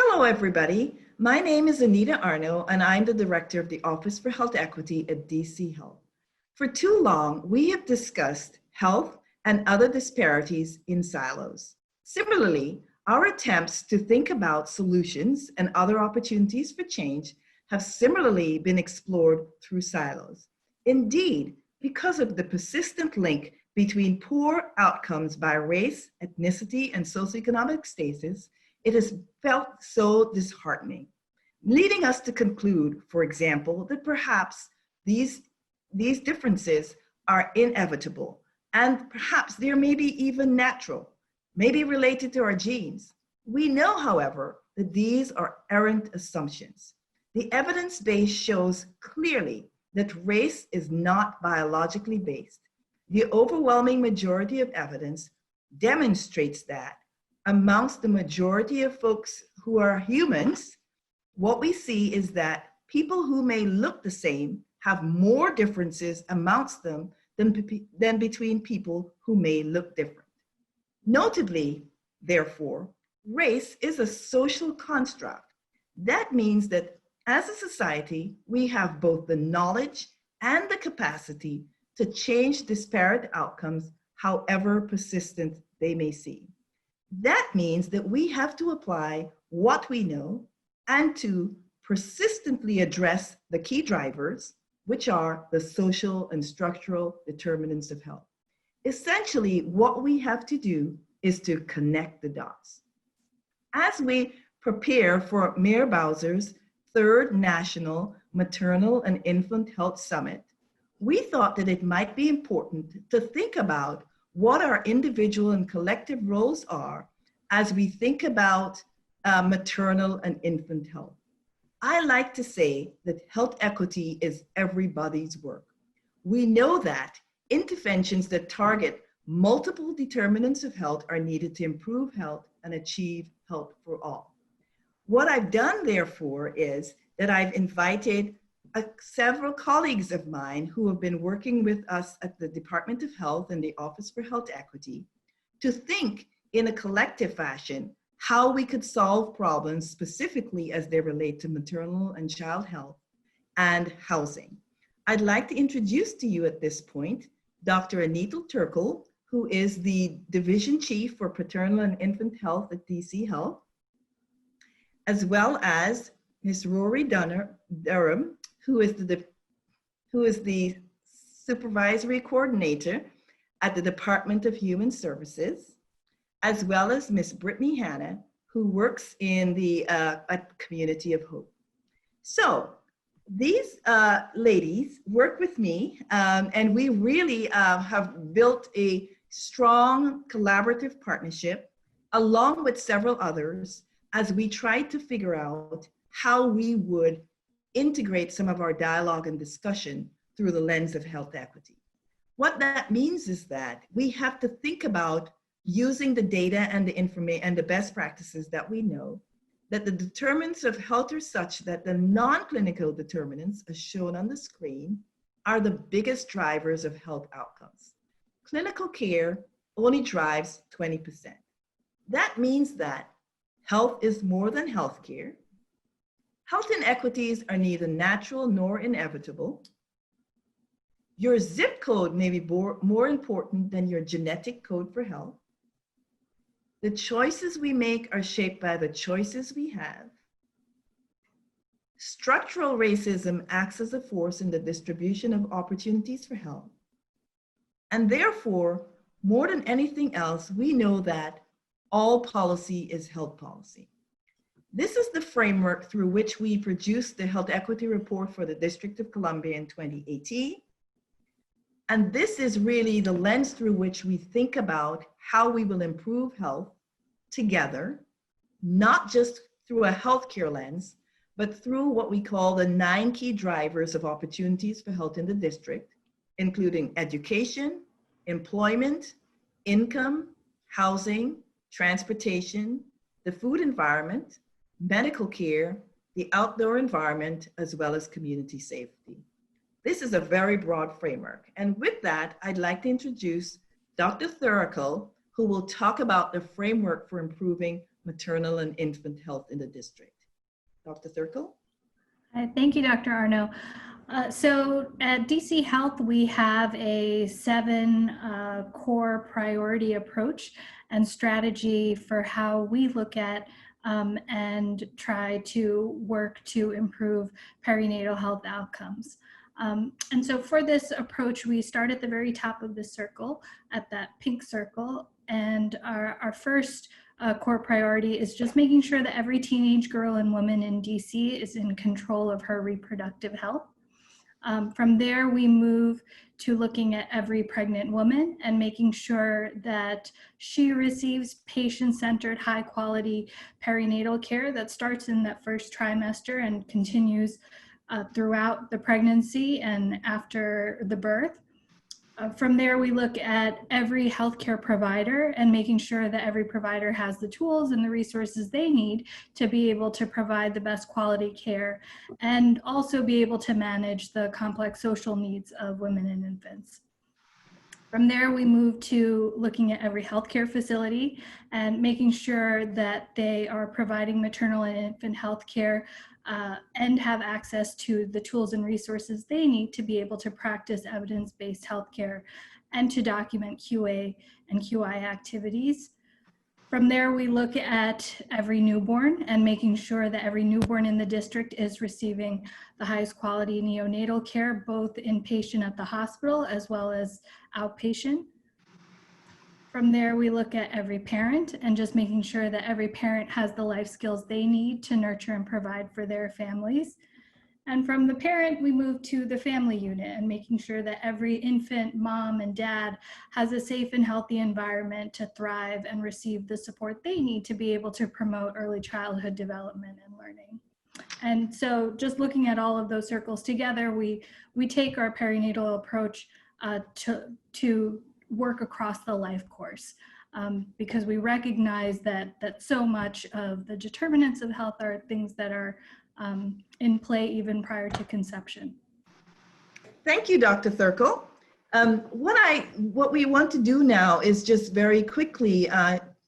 Hello, everybody. My name is Anita Arno, and I'm the Director of the Office for Health Equity at DC Health. For too long, we have discussed health and other disparities in silos. Similarly, our attempts to think about solutions and other opportunities for change have similarly been explored through silos. Indeed, because of the persistent link between poor outcomes by race, ethnicity, and socioeconomic status, it has felt so disheartening, leading us to conclude, for example, that perhaps these differences are inevitable, and perhaps they're maybe even natural, maybe related to our genes. We know, however, that these are errant assumptions. The evidence base shows clearly that race is not biologically based. The overwhelming majority of evidence demonstrates that amongst the majority of folks who are humans, what we see is that people who may look the same have more differences amongst them than between people who may look different. Notably, therefore, race is a social construct. That means that as a society, we have both the knowledge and the capacity to change disparate outcomes, however persistent they may seem. That means that we have to apply what we know and to persistently address the key drivers, which are the social and structural determinants of health. Essentially, what we have to do is to connect the dots. As we prepare for Mayor Bowser's third National Maternal and Infant Health Summit, we thought that it might be important to think about what our individual and collective roles are as we think about maternal and infant health. I like to say that health equity is everybody's work. We know that interventions that target multiple determinants of health are needed to improve health and achieve health for all. What I've done, therefore, is that I've invited several colleagues of mine who have been working with us at the Department of Health and the Office for Health Equity to think in a collective fashion how we could solve problems specifically as they relate to maternal and child health and housing. I'd like to introduce to you at this point Dr. Anital Turkle, who is the Division Chief for Paternal and Infant Health at DC Health, as well as Ms. Rory Durham, who is the Supervisory Coordinator at the Department of Human Services, as well as Ms. Brittany Hanna, who works in the Community of Hope. So these ladies work with me, and we really have built a strong collaborative partnership along with several others as we try to figure out how we would integrate some of our dialogue and discussion through the lens of health equity. What that means is that we have to think about using the data and the information and the best practices that we know, that the determinants of health are such that the non-clinical determinants, as shown on the screen, are the biggest drivers of health outcomes. Clinical care only drives 20%. That means that health is more than healthcare. Health inequities are neither natural nor inevitable. Your zip code may be more important than your genetic code for health. The choices we make are shaped by the choices we have. Structural racism acts as a force in the distribution of opportunities for health. And therefore, more than anything else, we know that all policy is health policy. This is the framework through which we produced the Health Equity Report for the District of Columbia in 2018. And this is really the lens through which we think about how we will improve health together, not just through a healthcare lens, but through what we call the 9 key drivers of opportunities for health in the district, including education, employment, income, housing, transportation, the food environment, medical care, the outdoor environment, as well as community safety. This is a very broad framework. And with that, I'd like to introduce Dr. Turkle, who will talk about the framework for improving maternal and infant health in the district. Dr. Turkle? Thank you, Dr. Arno. So at DC Health, we have a 7 core priority approach and strategy for how we look at and try to work to improve perinatal health outcomes. And so for this approach, we start at the very top of the circle, at that pink circle, and our first core priority is just making sure that every teenage girl and woman in DC is in control of her reproductive health. From there, we move to looking at every pregnant woman and making sure that she receives patient-centered, high-quality perinatal care that starts in that first trimester and continues throughout the pregnancy and after the birth. From there, we look at every healthcare provider and making sure that every provider has the tools and the resources they need to be able to provide the best quality care and also be able to manage the complex social needs of women and infants. From there, we move to looking at every healthcare facility and making sure that they are providing maternal and infant health care and have access to the tools and resources they need to be able to practice evidence-based healthcare and to document QA and QI activities. From there, we look at every newborn and making sure that every newborn in the district is receiving the highest quality neonatal care, both inpatient at the hospital as well as outpatient. From there, we look at every parent and just making sure that every parent has the life skills they need to nurture and provide for their families. And from the parent, we move to the family unit and making sure that every infant, mom, and dad has a safe and healthy environment to thrive and receive the support they need to be able to promote early childhood development and learning. And so just looking at all of those circles together, we take our perinatal approach to work across the life course because we recognize that so much of the determinants of health are things that are in play even prior to conception. Thank you, Dr. Turkle. What we want to do now is just very quickly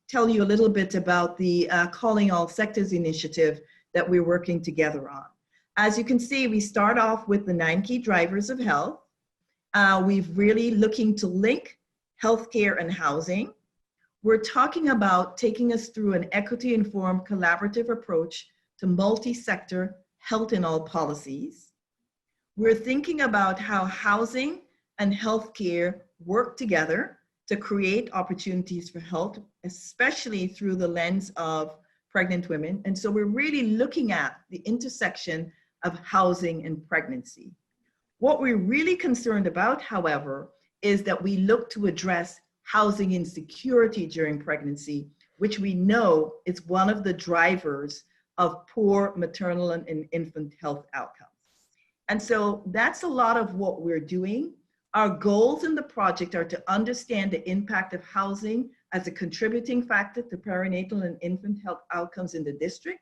tell you a little bit about the Calling All Sectors initiative that we're working together on. As you can see, we start off with the 9 key drivers of health. We've really looking to link healthcare and housing. We're talking about taking us through an equity-informed collaborative approach to multi-sector health in all policies. We're thinking about how housing and healthcare work together to create opportunities for health, especially through the lens of pregnant women. And so we're really looking at the intersection of housing and pregnancy. What we're really concerned about, however, is that we look to address housing insecurity during pregnancy, which we know is one of the drivers of poor maternal and infant health outcomes. And so that's a lot of what we're doing. Our goals in the project are to understand the impact of housing as a contributing factor to perinatal and infant health outcomes in the district,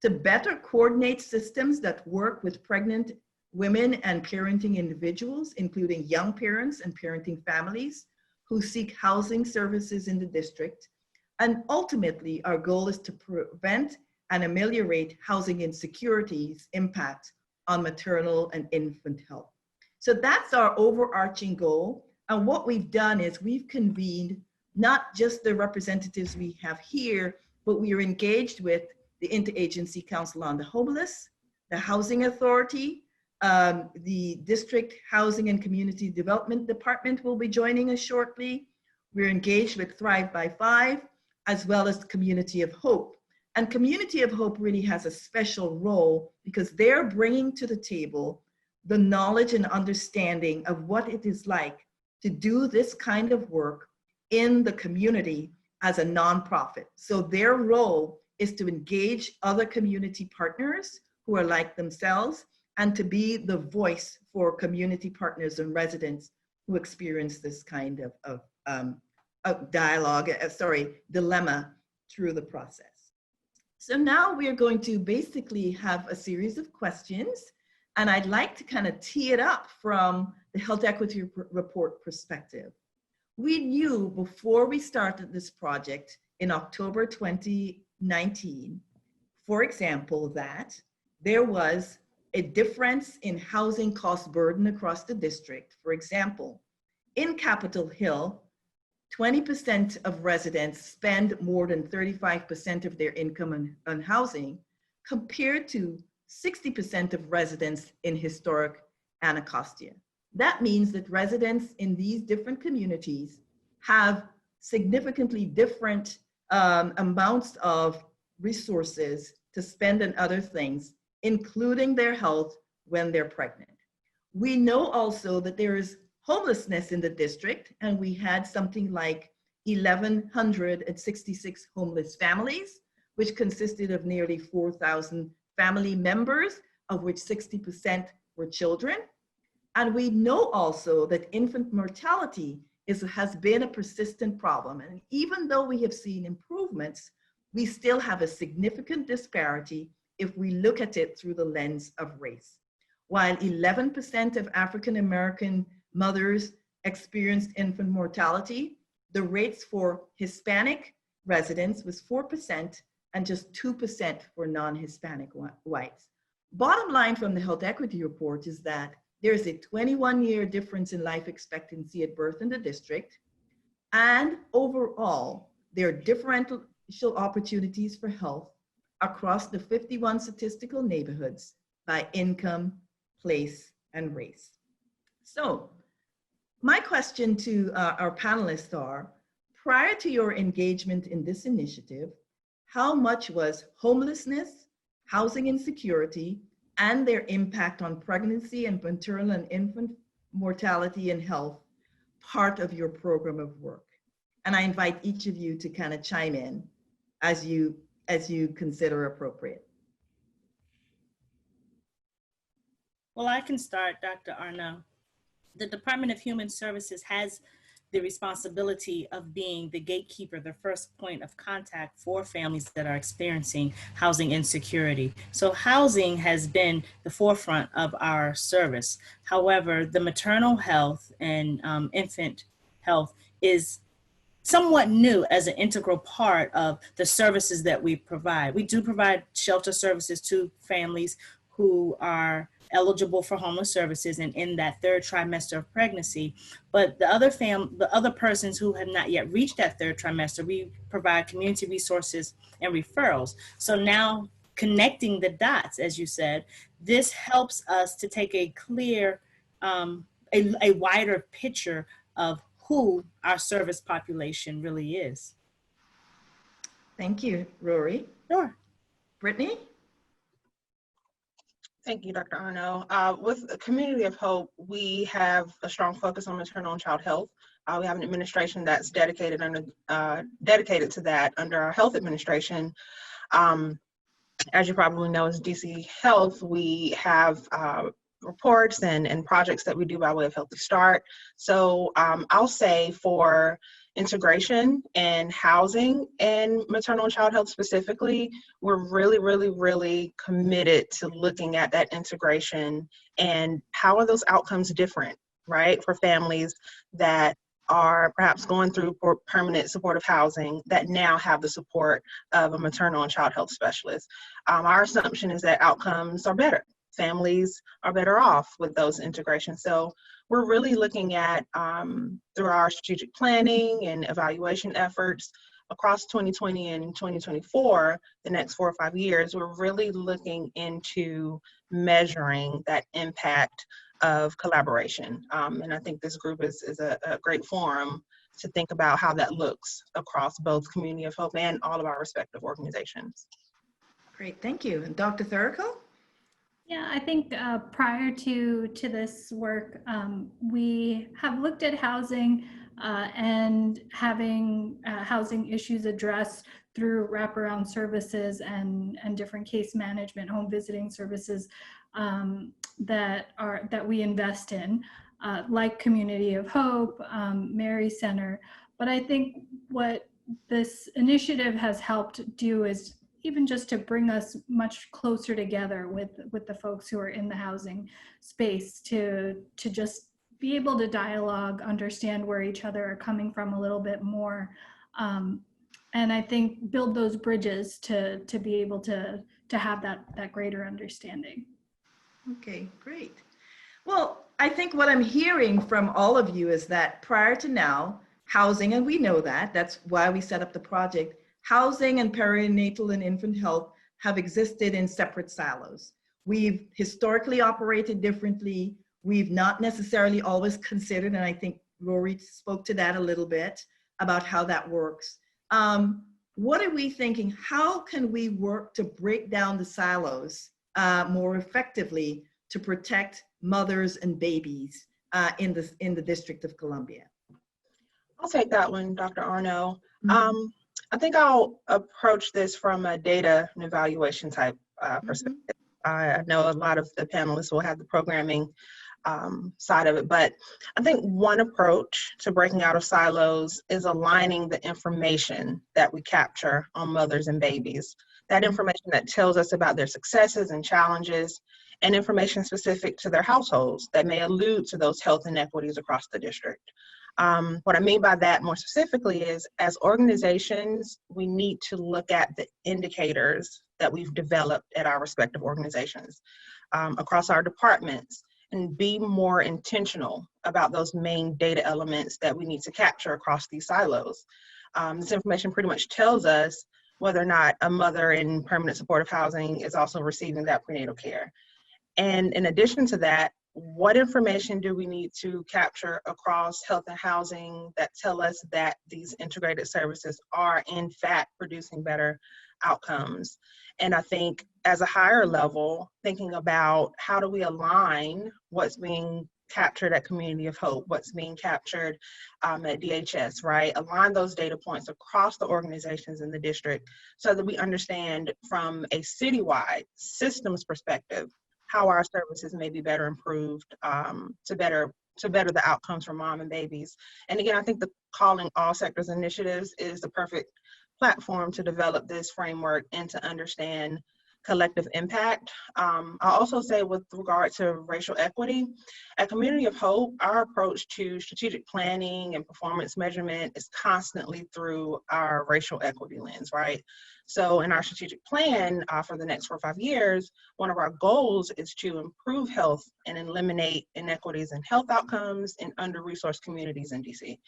to better coordinate systems that work with pregnant women and parenting individuals, including young parents and parenting families who seek housing services in the district. And ultimately, our goal is to prevent and ameliorate housing insecurities' impact on maternal and infant health. So that's our overarching goal. And what we've done is we've convened not just the representatives we have here, but we are engaged with the Interagency Council on the Homeless, the Housing Authority, the District Housing and Community Development Department will be joining us shortly. We're engaged with Thrive by 5, as well as Community of Hope. And Community of Hope really has a special role because they're bringing to the table the knowledge and understanding of what it is like to do this kind of work in the community as a nonprofit. So their role is to engage other community partners who are like themselves and to be the voice for community partners and residents who experience this kind of dilemma through the process. So now we are going to basically have a series of questions, and I'd like to kind of tee it up from the Health Equity Report perspective. We knew before we started this project in October 2019 COVID-19, for example, that there was a difference in housing cost burden across the district. For example, in Capitol Hill, 20% of residents spend more than 35% of their income on housing, compared to 60% of residents in historic Anacostia. That means that residents in these different communities have significantly different amounts of resources to spend on other things, including their health when they're pregnant. We know also that there is homelessness in the district, and we had something like 1,166 homeless families, which consisted of nearly 4,000 family members, of which 60% were children. And we know also that infant mortality has been a persistent problem. And even though we have seen improvements, we still have a significant disparity if we look at it through the lens of race. While 11% of African American mothers experienced infant mortality, the rates for Hispanic residents was 4% and just 2% for non-Hispanic whites. Bottom line from the health equity report is that there's a 21-year difference in life expectancy at birth in the district, and overall, there are differential opportunities for health across the 51 statistical neighborhoods by income, place, and race. So, my question to our panelists are, prior to your engagement in this initiative, how much was homelessness, housing insecurity, and their impact on pregnancy and maternal and infant mortality and health part of your program of work? And I invite each of you to kind of chime in as you consider appropriate. Well, I can start, Dr. Arnaud. The Department of Human Services has the responsibility of being the gatekeeper, the first point of contact for families that are experiencing housing insecurity. So housing has been the forefront of our service. However, the maternal health and infant health is somewhat new as an integral part of the services that we provide. We do provide shelter services to families who are eligible for homeless services and in that third trimester of pregnancy. But the other persons who have not yet reached that third trimester, we provide community resources and referrals. So now connecting the dots, as you said, this helps us to take a clear, a wider picture of who our service population really is. Thank you, Rory. Sure. Brittany? Thank you, Dr. Arnaud. With Community of Hope, we have a strong focus on maternal and child health. We have an administration that's dedicated to that under our health administration. As you probably know, as DC Health, we have reports and projects that we do by way of Healthy Start. So I'll say for integration and housing and maternal and child health specifically, we're really committed to looking at that integration and how are those outcomes different, right, for families that are perhaps going through permanent supportive housing that now have the support of a maternal and child health specialist. Our assumption is that outcomes are better. Families are better off with those integrations. So we're really looking at, through our strategic planning and evaluation efforts across 2020 and 2024, the next 4 or 5 years, we're really looking into measuring that impact of collaboration. And I think this group is a great forum to think about how that looks across both Community of Hope and all of our respective organizations. Great, thank you. And Dr. Turkle? Yeah, I think prior to this work, we have looked at housing and having housing issues addressed through wraparound services and different case management, home visiting services that we invest in, like Community of Hope, Mary Center. But I think what this initiative has helped do is even just to bring us much closer together with the folks who are in the housing space to just be able to dialogue, understand where each other are coming from a little bit more. and I think build those bridges to be able to have that greater understanding. Okay, great. Well, I think what I'm hearing from all of you is that prior to now, housing, and we know that, that's why we set up the project, housing and perinatal and infant health have existed in separate silos. We've historically operated differently. We've not necessarily always considered, and I think Rory spoke to that a little bit about how that works. What are we thinking? How can we work to break down the silos more effectively to protect mothers and babies in the District of Columbia? I'll take that one, Dr. Arno. I think I'll approach this from a data and evaluation type perspective. I know a lot of the panelists will have the programming side of it, but I think one approach to breaking out of silos is aligning the information that we capture on mothers and babies. That information that tells us about their successes and challenges, and information specific to their households that may allude to those health inequities across the district. What I mean by that more specifically is, as organizations, we need to look at the indicators that we've developed at our respective organizations across our departments, and be more intentional about those main data elements that we need to capture across these silos. This information pretty much tells us whether or not a mother in permanent supportive housing is also receiving that prenatal care. And in addition to that, what information do we need to capture across health and housing that tell us that these integrated services are in fact producing better outcomes? And I think as a higher level, thinking about how do we align what's being captured at Community of Hope, what's being captured at DHS, right? Align those data points across the organizations in the district so that we understand from a citywide systems perspective how our services may be better improved to better the outcomes for mom and babies. And again, I think the Calling All Sectors initiatives is the perfect platform to develop this framework and to understand collective impact. I'll also say with regard to racial equity, at Community of Hope, our approach to strategic planning and performance measurement is constantly through our racial equity lens, right? So in our strategic plan for the next 4 or 5 years, one of our goals is to improve health and eliminate inequities in health outcomes in under-resourced communities in DC.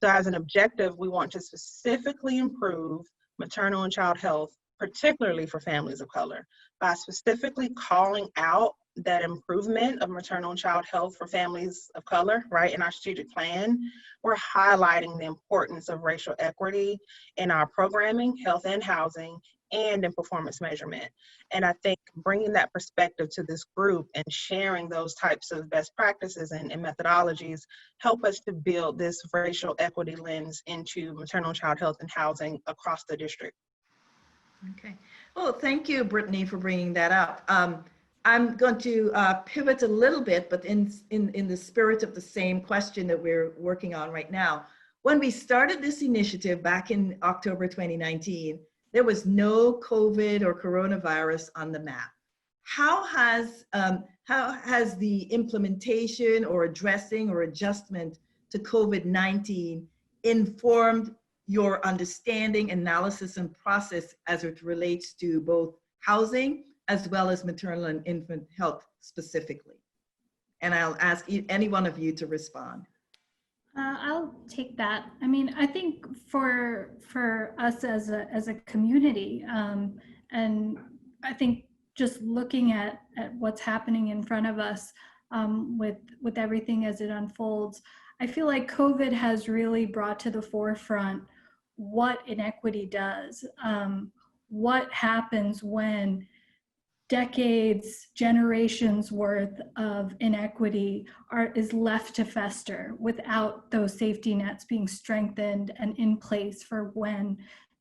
So as an objective, we want to specifically improve maternal and child health, particularly for families of color, by specifically calling out that improvement of maternal and child health for families of color, right? In our strategic plan, we're highlighting the importance of racial equity in our programming, health and housing, and in performance measurement. And I think bringing that perspective to this group and sharing those types of best practices and methodologies help us to build this racial equity lens into maternal and child health and housing across the district. Okay. Well, thank you, Brittany, for bringing that up. I'm going to pivot a little bit, but in the spirit of the same question that we're working on right now. When we started this initiative back in October 2019, there was no COVID or coronavirus on the map. How has the implementation or addressing or adjustment to COVID-19 informed your understanding, analysis, and process as it relates to both housing as well as maternal and infant health specifically? And I'll ask any one of you to respond. I'll take that. I mean, I think for us as a community, and I think just looking at what's happening in front of us with everything as it unfolds, I feel like COVID has really brought to the forefront what inequity does, what happens when decades, generations worth of inequity is left to fester without those safety nets being strengthened and in place for when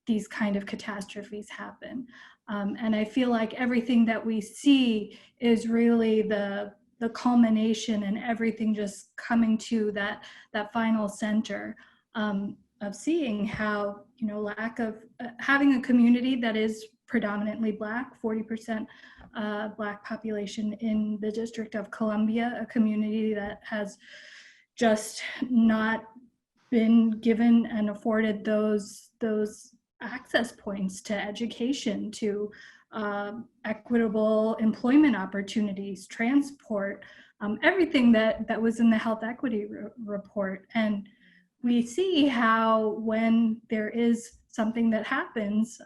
these kind of catastrophes happen. And I feel like everything that we see is really the culmination and everything just coming to that final center of seeing how, lack of having a community that is predominantly Black, 40% Black population in the District of Columbia, a community that has just not been given and afforded those access points to education, to equitable employment opportunities, transport, everything that was in the health equity report. And we see how when there is something that happens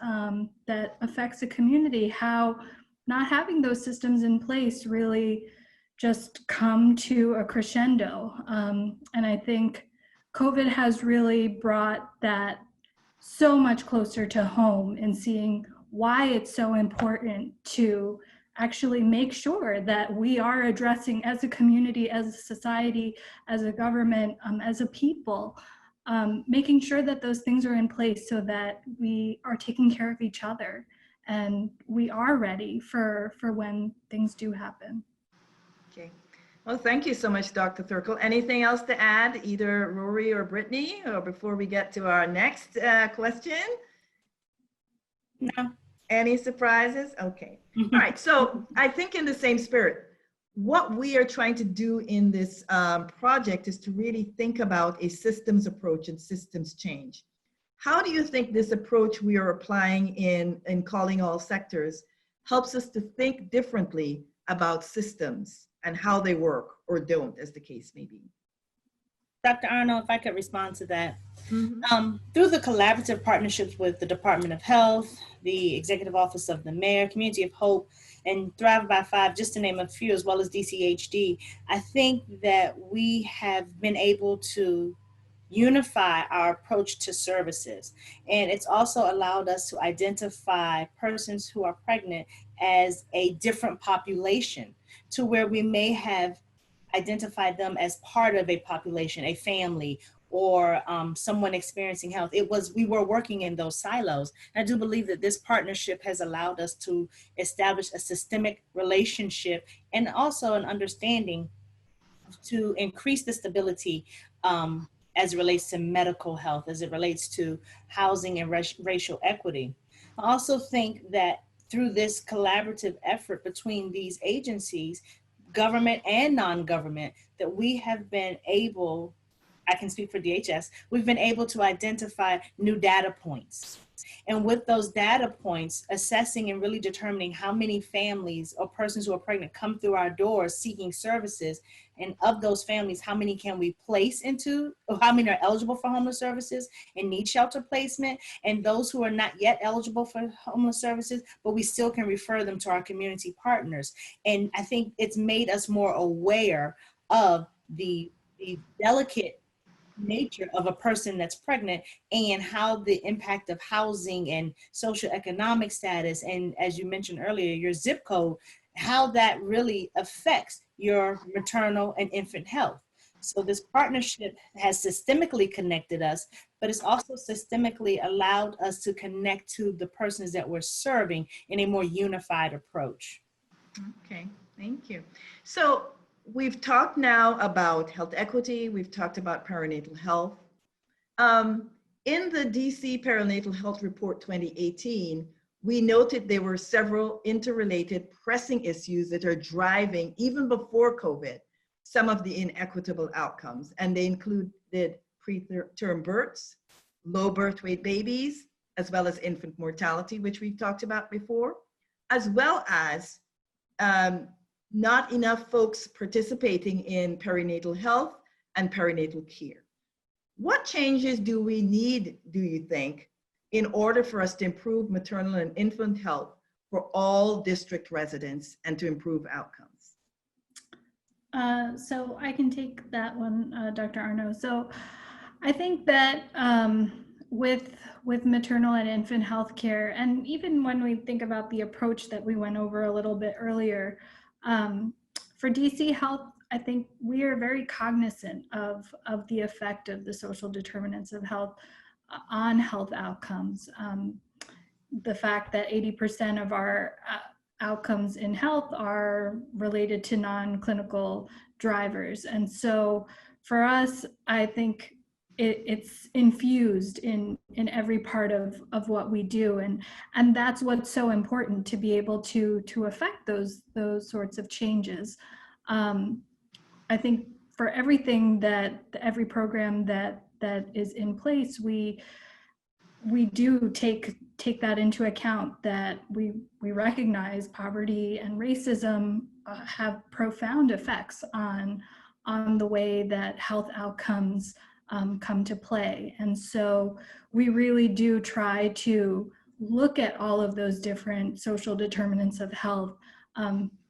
that affects a community, how not having those systems in place really just come to a crescendo. And I think COVID has really brought that so much closer to home in seeing why it's so important to actually make sure that we are addressing, as a community, as a society, as a government, as a people, making sure that those things are in place so that we are taking care of each other and we are ready for when things do happen. Okay. Well, thank you so much, Dr. Turkle. Anything else to add, either Rory or Brittany, or before we get to our next question? No. Any surprises? Okay. All right. So I think in the same spirit, what we are trying to do in this project is to really think about a systems approach and systems change. How do you think this approach we are applying in Calling All Sectors helps us to think differently about systems and how they work or don't, as the case may be? Dr. Arno, if I could respond to that. Mm-hmm. Through the collaborative partnerships with the Department of Health, the Executive Office of the Mayor, Community of Hope, and Thrive by Five, just to name a few, as well as DCHD, I think that we have been able to unify our approach to services. And it's also allowed us to identify persons who are pregnant as a different population, to where we may have identified them as part of a population, a family, or someone experiencing health. We were working in those silos. And I do believe that this partnership has allowed us to establish a systemic relationship and also an understanding to increase the stability as it relates to medical health, as it relates to housing and racial equity. I also think that through this collaborative effort between these agencies, government and non-government, that we have been able, I can speak for DHS, we've been able to identify new data points. And with those data points, assessing and really determining how many families or persons who are pregnant come through our doors seeking services. And of those families, how many can we place into, or how many are eligible for homeless services and need shelter placement? And those who are not yet eligible for homeless services, but we still can refer them to our community partners. And I think it's made us more aware of the delicate nature of a person that's pregnant and how the impact of housing and socioeconomic status, and as you mentioned earlier, your zip code, how that really affects your maternal and infant health. So this partnership has systemically connected us, but it's also systemically allowed us to connect to the persons that we're serving in a more unified approach. Okay, thank you. So we've talked now about health equity. We've talked about perinatal health. In the DC Perinatal Health Report 2018, we noted there were several interrelated pressing issues that are driving, even before COVID, some of the inequitable outcomes. And they included preterm births, low birth weight babies, as well as infant mortality, which we've talked about before, as well as not enough folks participating in perinatal health and perinatal care. What changes do we need, do you think, in order for us to improve maternal and infant health for all district residents and to improve outcomes? So I can take that one, Dr. Arno. So I think that with maternal and infant health care, and even when we think about the approach that we went over a little bit earlier, for DC Health, I think we are very cognizant of the effect of the social determinants of health on health outcomes. The fact that 80% of our outcomes in health are related to non-clinical drivers. And so for us, I think it's infused in every part of what we do. And that's what's so important, to be able to affect those sorts of changes. I think for everything every program that is in place, we we do take that into account, that we recognize poverty and racism have profound effects on the way that health outcomes come to play. And so we really do try to look at all of those different social determinants of health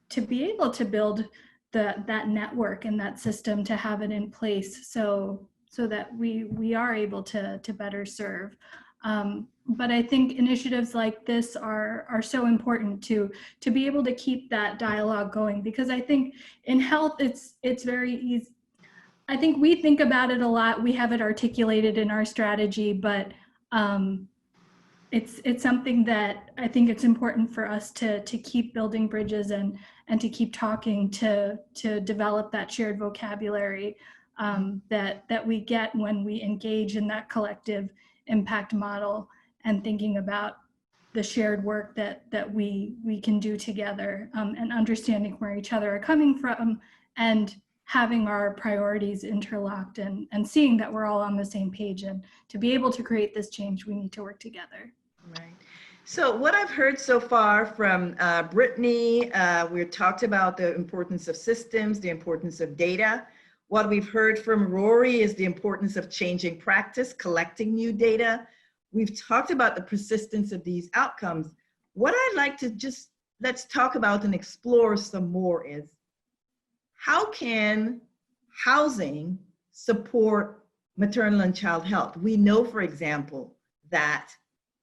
to be able to build that network and that system, to have it in place so that we are able to better serve. But I think initiatives like this are so important to be able to keep that dialogue going, because I think in health it's very easy. I think we think about it a lot. We have it articulated in our strategy, but it's something that I think it's important for us to keep building bridges and to keep talking to develop that shared vocabulary that we get when we engage in that collective impact model, and thinking about the shared work that we can do together, and understanding where each other are coming from, and having our priorities interlocked, and seeing that we're all on the same page. And to be able to create this change, we need to work together. Right. So what I've heard so far from Brittany, we talked about the importance of systems, the importance of data. What we've heard from Rory is the importance of changing practice, collecting new data. We've talked about the persistence of these outcomes. What I'd like to let's talk about and explore some more is, how can housing support maternal and child health? We know, for example, that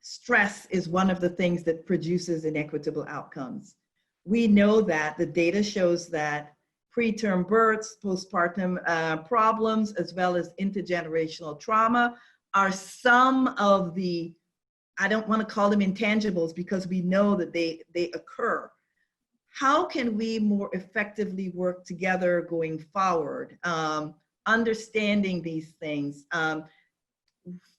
stress is one of the things that produces inequitable outcomes. We know that the data shows that preterm births, postpartum problems, as well as intergenerational trauma are some of the, I don't want to call them intangibles, because we know that they occur. How can we more effectively work together going forward, understanding these things,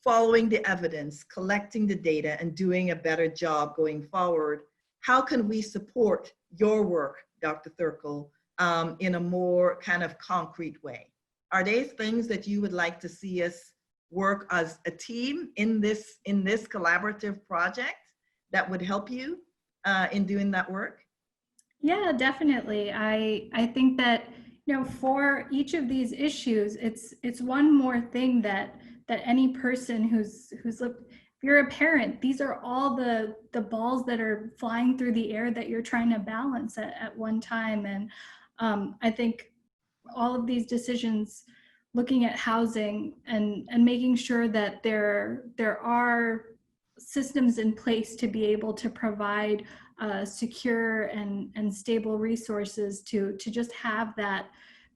following the evidence, collecting the data, and doing a better job going forward? How can we support your work, Dr. Turkle, in a more kind of concrete way? Are there things that you would like to see us work as a team in this collaborative project that would help you in doing that work? Yeah, definitely. I think that, for each of these issues, it's one more thing that any person who's looked, if you're a parent, these are all the balls that are flying through the air that you're trying to balance at one time. And I think all of these decisions, looking at housing and making sure that there are systems in place to be able to provide secure and stable resources to just have that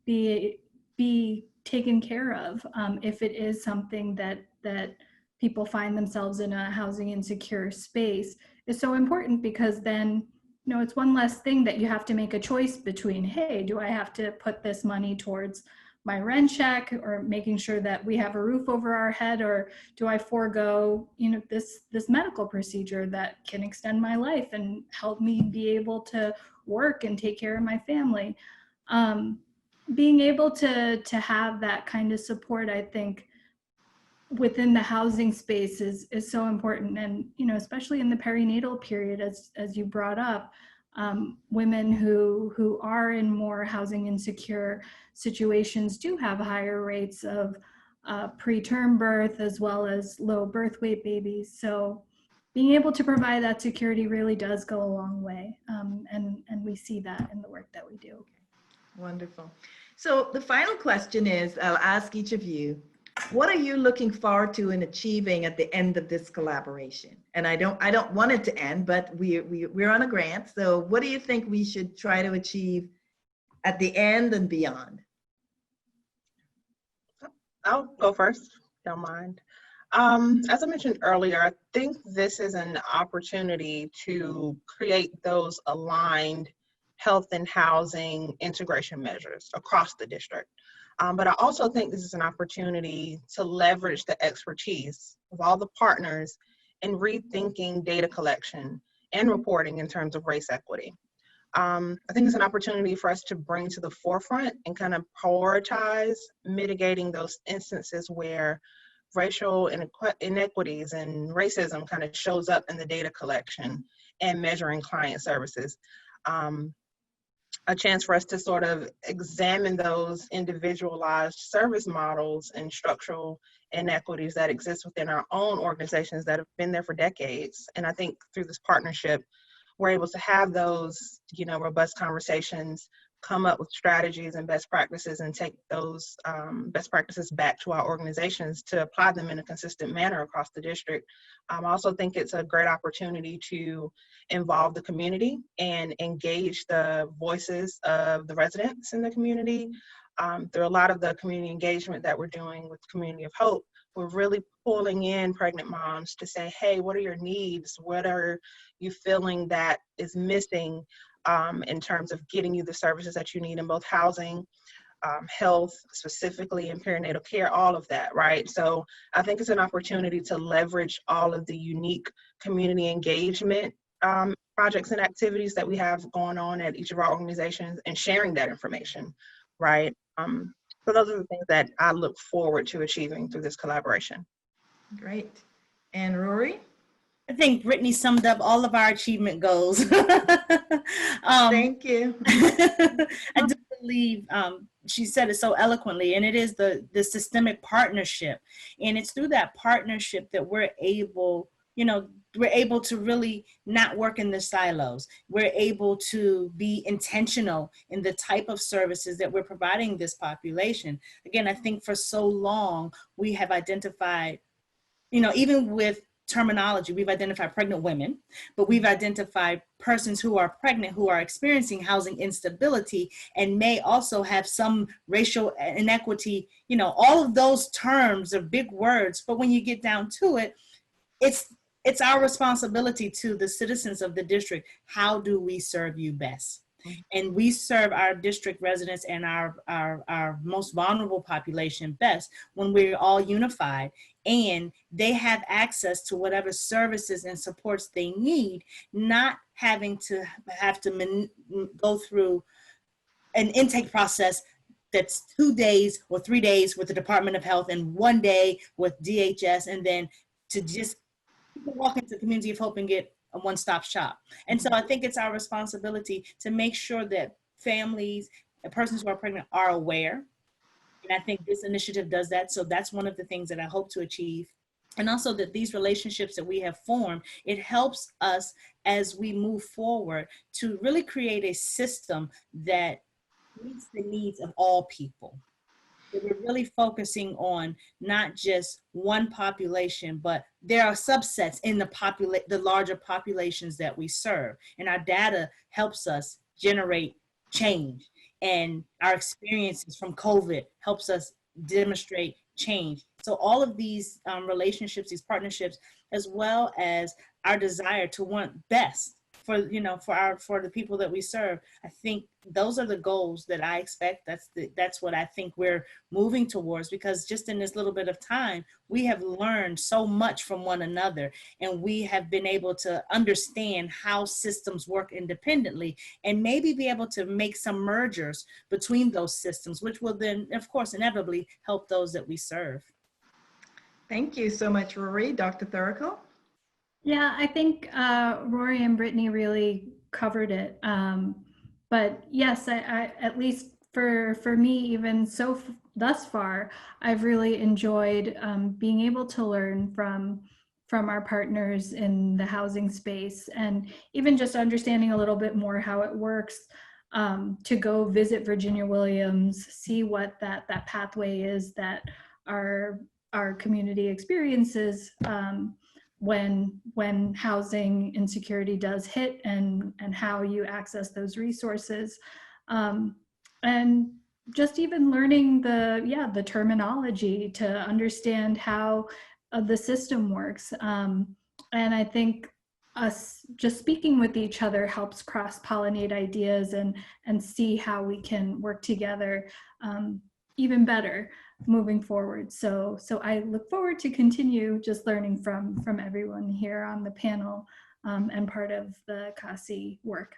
be taken care of if it is something that people find themselves in a housing insecure space, is so important, because then it's one less thing that you have to make a choice between, hey, do I have to put this money towards my rent check, or making sure that we have a roof over our head, or do I forego this medical procedure that can extend my life and help me be able to work and take care of my family. Being able to have that kind of support, I think, within the housing space is so important. And especially in the perinatal period, as you brought up, women who are in more housing insecure situations do have higher rates of preterm birth, as well as low birth weight babies. So being able to provide that security really does go a long way. And we see that in the work that we do. Wonderful. So the final question is, I'll ask each of you, what are you looking forward to in achieving at the end of this collaboration? And I don't want it to end, but we're on a grant. So what do you think we should try to achieve at the end and beyond? I'll go first, don't mind. As I mentioned earlier, I think this is an opportunity to create those aligned health and housing integration measures across the district. But I also think this is an opportunity to leverage the expertise of all the partners in rethinking data collection and reporting in terms of race equity. I think it's an opportunity for us to bring to the forefront and kind of prioritize mitigating those instances where racial inequities and racism kind of shows up in the data collection and measuring client services. A chance for us to sort of examine those individualized service models and structural inequities that exist within our own organizations that have been there for decades. And I think through this partnership, we're able to have those, robust conversations, come up with strategies and best practices, and take those best practices back to our organizations to apply them in a consistent manner across the district. I also think it's a great opportunity to involve the community and engage the voices of the residents in the community. Through a lot of the community engagement that we're doing with Community of Hope, we're really pulling in pregnant moms to say, hey, what are your needs? What are you feeling that is missing in terms of getting you the services that you need in both housing, health, specifically in perinatal care, all of that, right? So I think it's an opportunity to leverage all of the unique community engagement projects and activities that we have going on at each of our organizations and sharing that information, right? So those are the things that I look forward to achieving through this collaboration. Great. And Rory? I think Brittany summed up all of our achievement goals. Thank you. I do believe she said it so eloquently, and it is the systemic partnership. And it's through that partnership that we're able to really not work in the silos. We're able to be intentional in the type of services that we're providing this population. Again, I think for so long, we have identified, even with terminology, we've identified pregnant women, but we've identified persons who are pregnant who are experiencing housing instability and may also have some racial inequity. All of those terms are big words, but when you get down to it, it's our responsibility to the citizens of the district. How do we serve you best? And we serve our district residents and our most vulnerable population best when we're all unified and they have access to whatever services and supports they need, not having to go through an intake process that's 2 days or 3 days with the Department of Health and 1 day with DHS, and then to just walk into Community of Hope and get a one-stop shop. And so I think it's our responsibility to make sure that families and persons who are pregnant are aware. And I think this initiative does that. So that's one of the things that I hope to achieve. And also that these relationships that we have formed, it helps us as we move forward to really create a system that meets the needs of all people. We're really focusing on not just one population, but there are subsets in the larger populations that we serve. And our data helps us generate change. And our experiences from COVID helps us demonstrate change. So all of these relationships, these partnerships, as well as our desire to want best for the people that we serve, I think those are the goals that I expect. That's what I think we're moving towards, because just in this little bit of time, we have learned so much from one another, and we have been able to understand how systems work independently and maybe be able to make some mergers between those systems, which will then, of course, inevitably help those that we serve. Thank you so much, Rory. Dr. Turkle? Yeah, I think Rory and Brittany really covered it. But yes, I at least for me, even thus far, I've really enjoyed being able to learn from our partners in the housing space, and even just understanding a little bit more how it works, to go visit Virginia Williams, see what that pathway is that our community experiences when housing insecurity does hit, and how you access those resources, and just even learning the terminology to understand how the system works. And I think us just speaking with each other helps cross-pollinate ideas and see how we can work together even better moving forward. So I look forward to continue just learning from everyone here on the panel and part of the CASI work.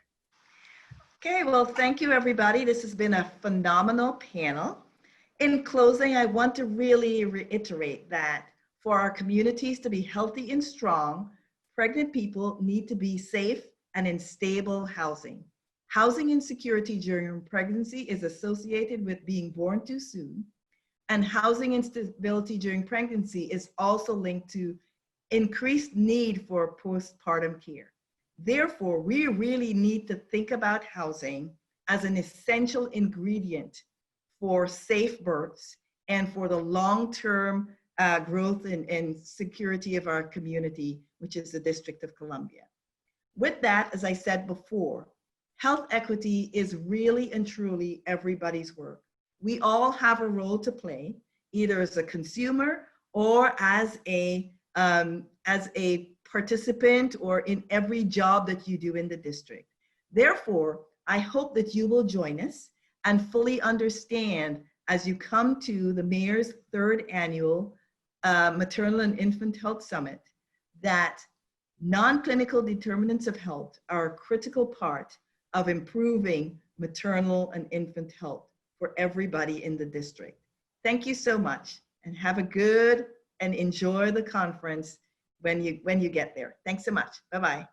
Okay, well, thank you, everybody. This has been a phenomenal panel. In closing, I want to really reiterate that For our communities to be healthy and strong, pregnant people need to be safe and in stable housing. Housing insecurity during pregnancy is associated with being born too soon, and housing instability during pregnancy is also linked to increased need for postpartum care. Therefore, we really need to think about housing as an essential ingredient for safe births and for the long-term growth and security of our community, which is the District of Columbia. With that, as I said before, health equity is really and truly everybody's work. We all have a role to play, either as a consumer or as a participant or in every job that you do in the district. Therefore, I hope that you will join us and fully understand as you come to the Mayor's 3rd Annual Maternal and Infant Health Summit that non-clinical determinants of health are a critical part of improving maternal and infant health for everybody in the district. Thank you so much, and have a good and enjoy the conference when you get there. Thanks so much. Bye-bye.